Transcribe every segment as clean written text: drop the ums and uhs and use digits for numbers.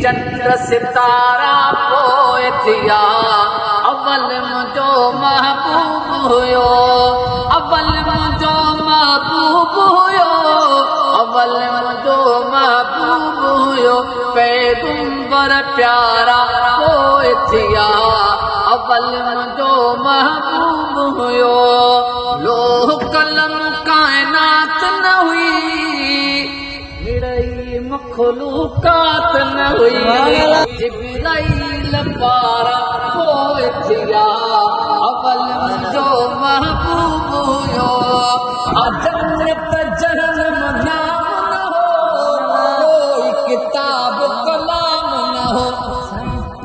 चंड सितारा पोइ थिया अवल मुंहिंजो महबूब हुयो अवल मुंहिंजो महबूब हुयो अवल मुंहिंजो महबूब हुयो पैगंबर प्यारा पोइ थिया अवल मुंहिंजो महबूब हुयो लोह कलम कायनात न हुई मिड़ई मखलूकात न हुई जिब्राइल पारा पोइ थिया अवल मुंहिंजो महबूब हुयो जन्नत जहन्नम नाम न हो कोई किताब कलाम न हो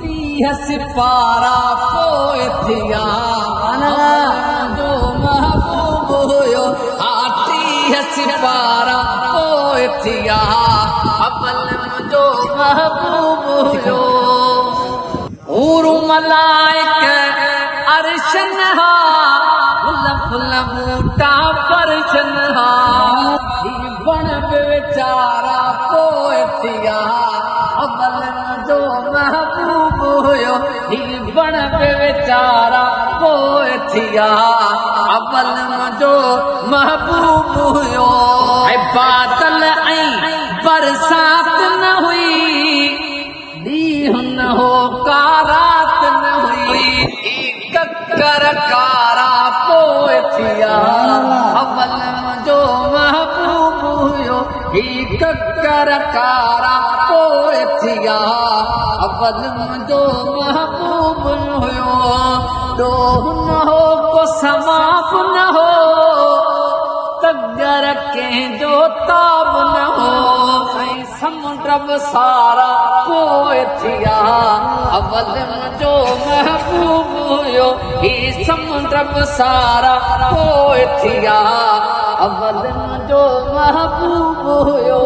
30 सिपारा पोइ थिया जो महबूब हुयो 30 सिपारा पोइ थिया अवल मुंहिंजो महबूब हुयो हूर मलाइक अर्शन हा फुल फुल बूटा फर्शन हा बण बेचारा पोइ थिया अवल मुंहिंजो महबूब हुयो बण बेचारा पोइ थिया अवल मुंहिंजो महबूब हुयो बादल ऐं बरसात न हुई ॾींहुं न हो का रात न हुई ककर कारा पोइ थिया अवल मुंहिंजो महबूब हुयो ककर कारा पोइ थिया अवल मुंहिंजो महबूब हुयो ॾोह न हो को समाप न हो तगर कंहिंजो ताब न हो समुंड सारा पोइ थिया अवल मुंहिंजो महबूब हुयो समुंड सारा पोइ थिया अवल मुंहिंजो महबूब हुयो